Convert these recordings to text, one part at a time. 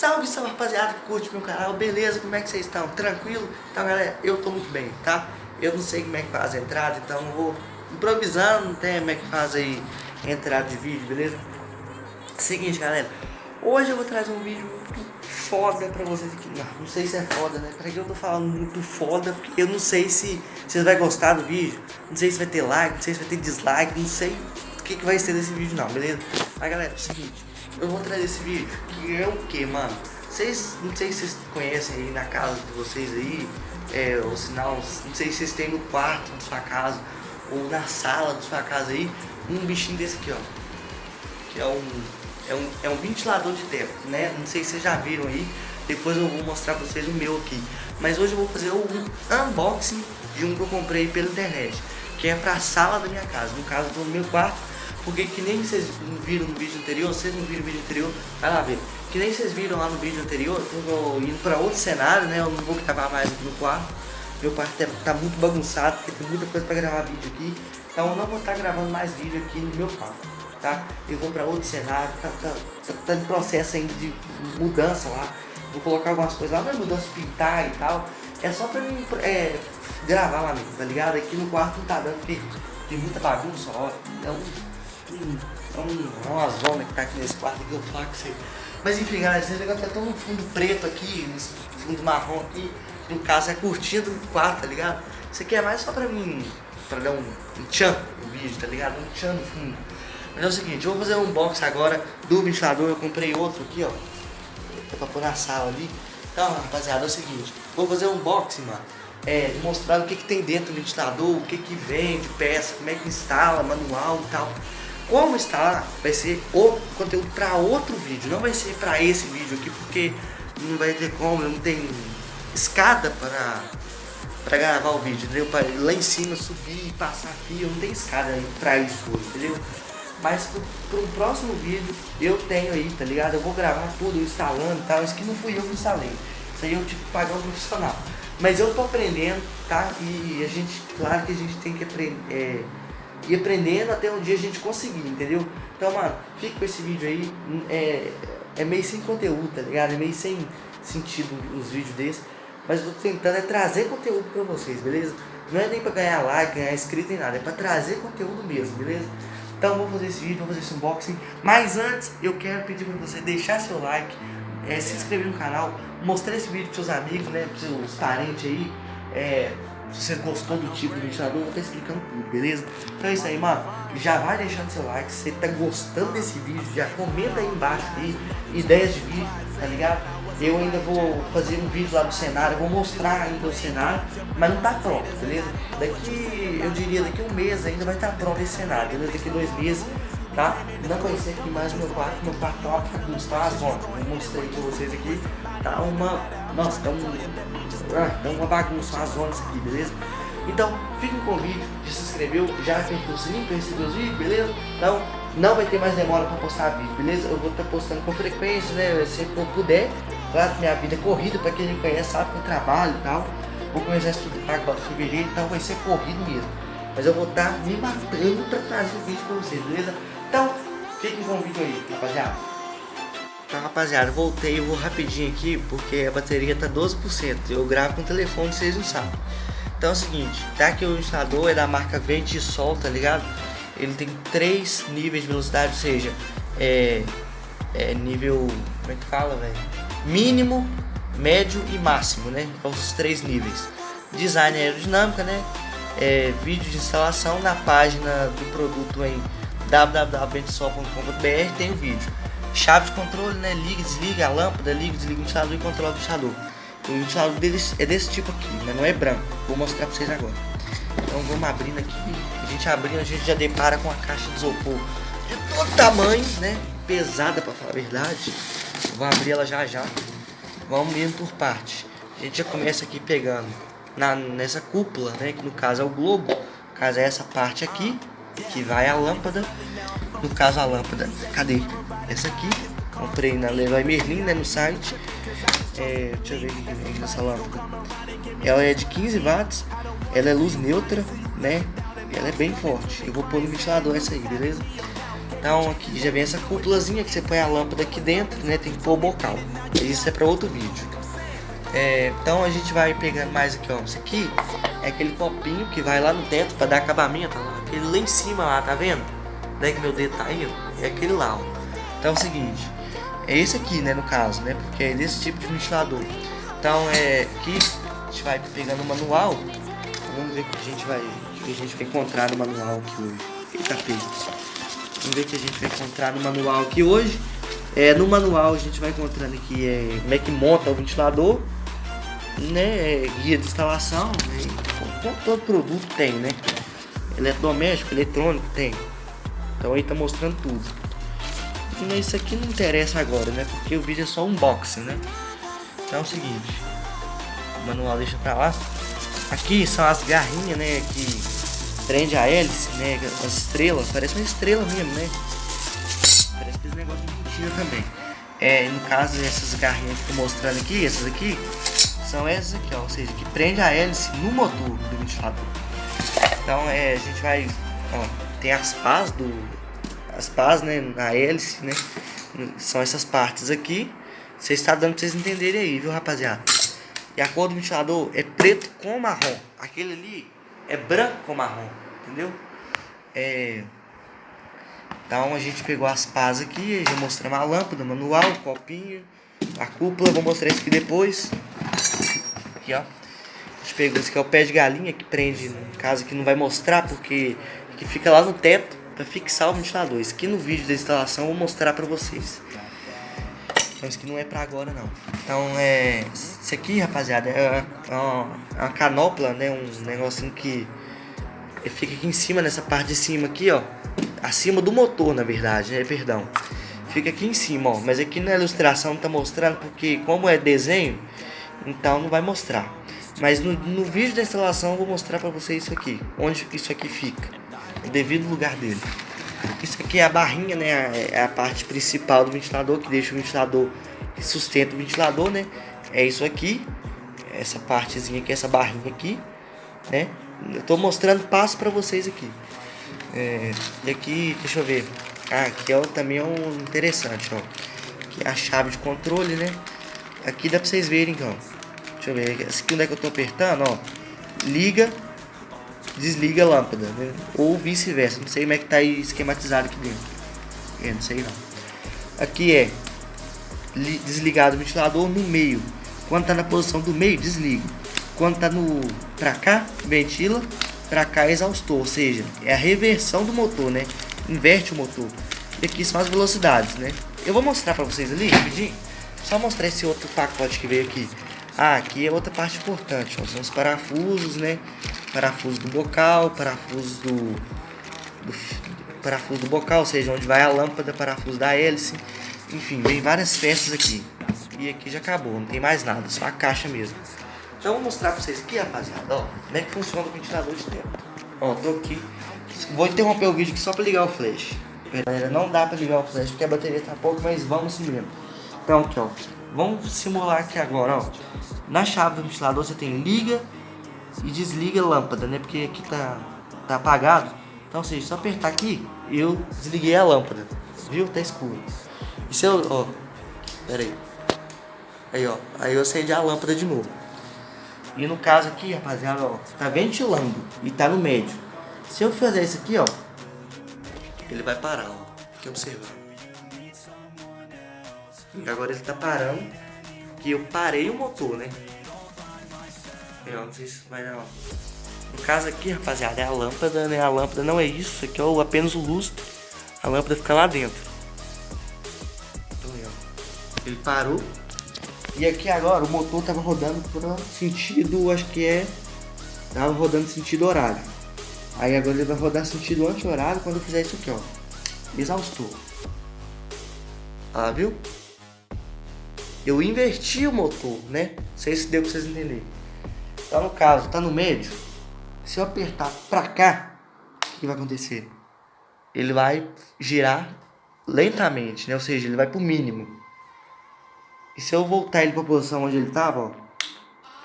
Salve, salve rapaziada que curte meu canal, beleza? Como é que vocês estão? Tranquilo? Então galera, eu tô muito bem, tá? Eu não sei como é que faz a entrada, então eu vou improvisando, não tem como é que faz aí a entrada de vídeo, beleza? Seguinte galera, hoje eu vou trazer um vídeo muito foda pra vocês aqui. Não sei se é foda, né? Pra que eu tô falando muito foda, porque eu não sei se vocês vão gostar do vídeo. Não sei se vai ter like, não sei se vai ter dislike, não sei o que vai ser desse vídeo não, beleza? Mas galera, é o seguinte, eu vou trazer esse vídeo, que é o que, mano? Não sei se vocês conhecem aí na casa de vocês aí, ou se não sei se vocês têm no quarto da sua casa, ou na sala da sua casa aí, um bichinho desse aqui, ó. Que é um ventilador de teto, né? Não sei se vocês já viram aí, depois eu vou mostrar pra vocês o meu aqui. Mas hoje eu vou fazer um unboxing de um que eu comprei pela internet, que é pra sala da minha casa, no caso do meu quarto. Porque que nem vocês viram no vídeo anterior, vocês não viram no vídeo anterior, vai lá ver. Que nem vocês viram lá no vídeo anterior, eu tô indo pra outro cenário, né? Eu não vou gravar mais aqui no quarto. Meu quarto tá muito bagunçado, porque tem muita coisa pra gravar vídeo aqui. Então eu não vou estar gravando mais vídeo aqui no meu quarto, tá? Eu vou pra outro cenário, tá em processo ainda de mudança lá. Vou colocar algumas coisas lá, mas mudança, pintar e tal. É só pra mim gravar lá mesmo, tá ligado? Aqui no quarto não tá dando, porque tem muita bagunça, ó. É uma zona que tá aqui nesse quarto que eu falo com você. Mas enfim, galera, vocês viram que até um fundo preto aqui, um fundo marrom aqui. No caso é a cortina do quarto, tá ligado? Isso aqui é mais só pra mim, pra dar um tchan no vídeo, tá ligado? Um tchan no fundo. Mas é o seguinte, eu vou fazer um unboxing agora do ventilador. Eu comprei outro aqui, ó, pra pôr na sala ali. Então, rapaziada, é o seguinte, vou fazer um unboxing, mano. Mostrar o que tem dentro do ventilador, o que vem de peça, como é que instala, manual e tal. Como instalar vai ser o conteúdo para outro vídeo, não vai ser para esse vídeo aqui, porque não vai ter como, não tem escada para gravar o vídeo, entendeu? Para lá em cima subir e passar fio, não tem escada para isso, entendeu? Mas para um próximo vídeo eu tenho aí, tá ligado? Eu vou gravar tudo, instalando e tal. Isso que não fui eu que instalei, isso aí eu tive que pagar um profissional. Mas eu tô aprendendo, tá? E a gente, claro que a gente tem que aprender, ir aprendendo até um dia a gente conseguir, entendeu? Então, mano, fica com esse vídeo aí. É meio sem conteúdo, tá ligado? É meio sem sentido os vídeos desses. Mas eu tô tentando trazer conteúdo pra vocês, beleza? Não é nem pra ganhar like, ganhar inscrito nem nada. É pra trazer conteúdo mesmo, beleza? Então, vou fazer esse vídeo, vou fazer esse unboxing. Mas antes, eu quero pedir pra você deixar seu like, se inscrever no canal, mostrar esse vídeo pros seus amigos, né, pros seus parentes aí. Se você gostou do tipo do ventilador, eu vou estar explicando tudo, beleza? Então é isso aí, mano. Já vai deixando seu like, se você tá gostando desse vídeo, já comenta aí embaixo aí, ideias de vídeo, tá ligado? Eu ainda vou fazer um vídeo lá do cenário, vou mostrar ainda o cenário, mas não tá pronto, beleza? Eu diria daqui um mês ainda vai estar pronto esse cenário, beleza? Daqui 2 meses, tá? Não conhecer aqui mais o meu quarto tá uma bagunça, tá uma zona. Eu mostrei pra vocês aqui, tá nossa, tá uma bagunça, uma zona isso aqui, beleza? Então, fiquem com o vídeo, já se inscreveu, já apertou o sininho pra receber os vídeos, beleza? Então, não vai ter mais demora pra postar vídeo, beleza? Eu vou estar postando com frequência, né? Sempre que eu puder. Claro que minha vida é corrida, pra quem me conhece sabe que eu trabalho e tal. Vou começar a estudar agora em fevereiro, então vai ser corrido mesmo. Mas eu vou estar me matando pra trazer o vídeo pra vocês, beleza? Então, fiquem com o vídeo aí, rapaziada. Então, rapaziada, voltei, eu vou rapidinho aqui, porque a bateria tá 12%. Eu gravo com o telefone, vocês não sabem. Então é o seguinte, tá aqui o ventilador, é da marca Vento e Sol, tá ligado? Ele tem 3 níveis de velocidade, ou seja, nível, como é que fala, velho? Mínimo, médio e máximo, né? Os 3 níveis. Design aerodinâmica, né? Vídeo de instalação na página do produto em www.ventosol.com.br tem o vídeo. Chave de controle, né? Liga, desliga a lâmpada, liga, desliga o ventilador e controla o ventilador. O ventilador deles é desse tipo aqui, mas não é branco. Vou mostrar pra vocês agora. Então vamos abrindo aqui. A gente abrindo, a gente já depara com a caixa de isopor de todo tamanho, né? Pesada pra falar a verdade. Vou abrir ela já já. Vamos indo por parte. A gente já começa aqui pegando nessa cúpula, né? Que no caso é o globo. No caso é essa parte aqui, que vai a lâmpada. No caso a lâmpada, cadê? Essa aqui. Comprei na Leroy Merlin, né? No site. Deixa eu ver o que vem nessa lâmpada. Ela é de 15 watts. Ela é luz neutra, né? Ela é bem forte. Eu vou pôr no ventilador essa aí, beleza? Então aqui já vem essa cúpulazinha que você põe a lâmpada aqui dentro, né? Tem que pôr o bocal. Isso é para outro vídeo. Então a gente vai pegando mais aqui, ó. Isso aqui é aquele copinho que vai lá no teto para dar acabamento, ó. Aquele lá em cima lá, tá vendo? Daí que meu dedo tá aí, ó. É aquele lá, ó. Então é o seguinte, é esse aqui, né, no caso, né? Porque é desse tipo de ventilador. Então aqui a gente vai pegando o manual. Vamos ver o que a gente vai encontrar no manual aqui hoje. Eita, feio. Vamos ver o que a gente vai encontrar no manual aqui hoje. No manual a gente vai encontrando aqui como é que monta o ventilador, né? Guia de instalação, né? Todo produto tem, né? Eletrodoméstico, eletrônico tem. Então aí tá mostrando tudo. Mas isso aqui não interessa agora, né? Porque o vídeo é só um unboxing, né? Então é o seguinte, o manual deixa pra lá. Aqui são as garrinhas, né? Que prende a hélice, né? As estrelas, parece uma estrela mesmo, né? Parece que esse negócio de mentira também. No caso, essas garrinhas que eu tô mostrando aqui, essas aqui, são essas aqui, ó. Ou seja, que prende a hélice no motor do ventilador. Então a gente vai, ó, tem as pás, né? Na hélice, né? São essas partes aqui. Você está dando pra vocês entenderem aí, viu, rapaziada? E a cor do ventilador é preto com marrom. Aquele ali é branco com marrom, entendeu? Então a gente pegou as pás aqui, já mostramos a lâmpada, manual, o copinho, a cúpula, vou mostrar isso aqui depois. Aqui, ó. A gente pegou esse aqui, é o pé de galinha que prende, no caso aqui não vai mostrar porque que fica lá no teto para fixar o ventilador. Isso aqui no vídeo da instalação eu vou mostrar para vocês. Então isso aqui não é pra agora não. Então isso aqui, rapaziada, é uma canopla, né? Um negocinho que fica aqui em cima, nessa parte de cima aqui, ó. Acima do motor, na verdade, né? Perdão. Fica aqui em cima, ó. Mas aqui na ilustração não tá mostrando porque como é desenho, então não vai mostrar. Mas no vídeo da instalação eu vou mostrar pra vocês isso aqui. Onde isso aqui fica. O devido lugar dele. Isso aqui é a barrinha, né? É a parte principal do ventilador, que deixa o ventilador, que sustenta o ventilador, né? É isso aqui, essa partezinha aqui, essa barrinha aqui, né? Eu tô mostrando passo pra vocês aqui. E aqui, deixa eu ver. Aqui também é um interessante, ó. Aqui é a chave de controle, né? Aqui dá pra vocês verem, ó. Deixa eu ver. Esse aqui onde é que eu tô apertando, ó. Liga, desliga a lâmpada, né? Ou vice-versa, não sei como é que tá aí esquematizado aqui dentro. Não sei não. Aqui é desligado o ventilador no meio. Quando tá na posição do meio, desliga. Quando tá pra cá, ventila. Pra cá é exaustor, ou seja, é a reversão do motor, né? Inverte o motor. E aqui são as velocidades, né? Eu vou mostrar pra vocês ali, rapidinho. Só mostrar esse outro pacote que veio aqui. Aqui é outra parte importante, ó. São os parafusos, né? Parafuso do bocal, parafuso do bocal, ou seja, onde vai a lâmpada, parafuso da hélice. Enfim, vem várias peças aqui. E aqui já acabou, não tem mais nada, só a caixa mesmo. Então eu vou mostrar pra vocês aqui, rapaziada, ó, como é que funciona o ventilador de teto. Ó, tô aqui. Vou interromper o vídeo aqui só pra ligar o flash. Galera, não dá pra ligar o flash porque a bateria tá pouco, mas vamos sim mesmo. Então aqui, ó, vamos simular aqui agora, ó. Na chave do ventilador você tem liga e desliga a lâmpada, né? Porque aqui tá apagado. Então, ou seja, só apertar aqui, eu desliguei a lâmpada. Viu? Tá escuro. E se eu, ó, pera aí. Aí, ó, aí eu acendi a lâmpada de novo. E no caso aqui, rapaziada, ó, tá ventilando e tá no médio. Se eu fizer isso aqui, ó, ele vai parar, ó. Aqui observando. E agora ele tá parando. Que eu parei o motor, né? Aí, ó, não sei se vai dar, ó. No caso aqui, rapaziada, é a lâmpada, né? A lâmpada não é isso, aqui é apenas o lustre. A lâmpada fica lá dentro. Então, aí, ó. Ele parou. E aqui agora o motor tava rodando por sentido, acho que tava rodando sentido horário. Aí agora ele vai rodar sentido anti-horário quando eu fizer isso aqui, ó. Exaustor. Viu? Eu inverti o motor, né? Não sei se deu pra vocês entenderem. Então no caso, tá no médio. Se eu apertar pra cá, o que vai acontecer? Ele vai girar lentamente, né? Ou seja, ele vai pro mínimo. E se eu voltar ele para a posição onde ele estava, ó,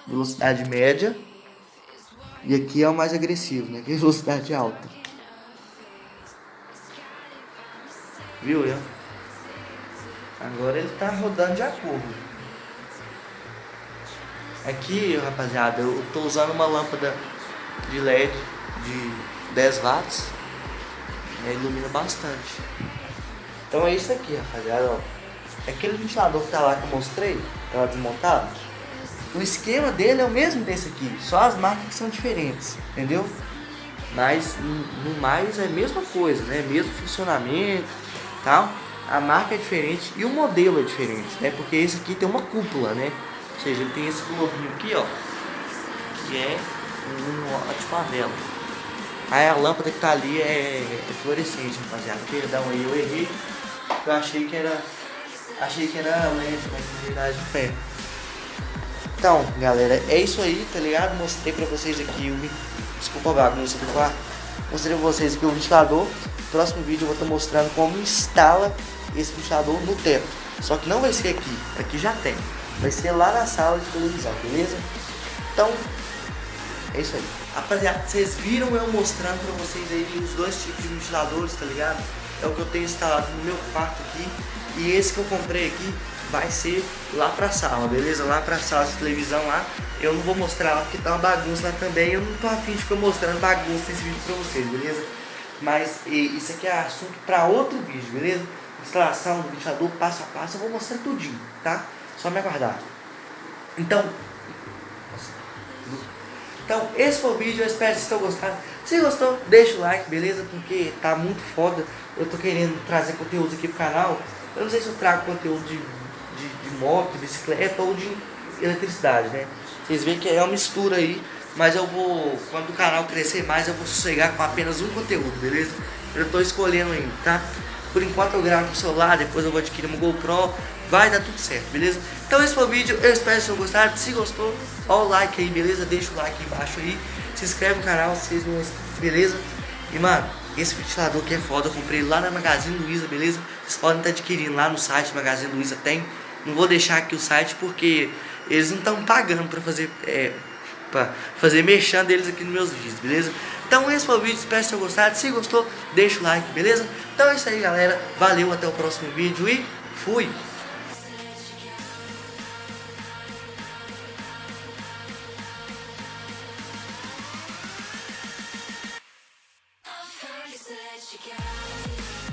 velocidade média, e aqui é o mais agressivo, né? Aqui é velocidade alta. Viu, eu? Agora ele tá rodando de acordo. Aqui, rapaziada, eu tô usando uma lâmpada de LED de 10 watts. Ilumina bastante. Então é isso aqui, rapaziada, ó. Aquele ventilador que tá lá que eu mostrei, que tava desmontado, o esquema dele é o mesmo desse aqui, só as marcas que são diferentes, entendeu? Mas no mais é a mesma coisa, né? Mesmo funcionamento, tal. A marca é diferente e o modelo é diferente, né? Porque esse aqui tem uma cúpula, né? Ou seja, ele tem esse globinho aqui, ó, que é tipo uma vela. Aí a lâmpada que tá ali é fluorescente, rapaziada. Perdão aí, eu errei. Eu achei que era LED, mas na verdade não é. Então, galera, é isso aí, tá ligado? Mostrei pra vocês aqui desculpa a bagunça do quarto. Mostrei pra vocês aqui o ventilador. No próximo vídeo eu vou estar mostrando como instala esse ventilador no teto. Só que não vai ser aqui, aqui já tem. Vai ser lá na sala de televisão, beleza? Então, é isso aí. Rapaziada, vocês viram eu mostrando pra vocês aí os dois tipos de ventiladores, tá ligado? É o que eu tenho instalado no meu quarto aqui. E esse que eu comprei aqui vai ser lá pra sala, beleza? Lá pra sala de televisão lá. Eu não vou mostrar lá porque tá uma bagunça lá também. Eu não tô afim de ficar mostrando bagunça nesse vídeo pra vocês, beleza? Mas isso aqui é assunto pra outro vídeo, beleza? Instalação do ventilador passo a passo, eu vou mostrar tudinho, tá? Só me aguardar. Então, esse foi o vídeo, eu espero que vocês tenham gostado. Se gostou, deixa o like, beleza? Porque tá muito foda. Eu tô querendo trazer conteúdo aqui pro canal. Eu não sei se eu trago conteúdo de moto, de bicicleta ou de eletricidade, né? Vocês veem que é uma mistura aí. Mas eu vou, quando o canal crescer mais, eu vou sossegar com apenas um conteúdo, beleza? Eu tô escolhendo ainda, tá? Por enquanto eu gravo no celular, depois eu vou adquirir uma GoPro. Vai dar tudo certo, beleza? Então esse foi o vídeo, eu espero que vocês tenham gostado. Se gostou, ó o like aí, beleza? Deixa o like aí embaixo aí. Se inscreve no canal, se vocês não inscrevem, beleza? E mano, esse ventilador aqui é foda, eu comprei lá na Magazine Luiza, beleza? Vocês podem estar adquirindo lá no site, Magazine Luiza tem. Não vou deixar aqui o site porque eles não estão pagando pra fazer merchan deles aqui nos meus vídeos, beleza? Então esse foi o vídeo, espero que vocês tenham gostado. Se gostou, deixa o like, beleza? Então é isso aí, galera. Valeu, até o próximo vídeo e fui! Let you go.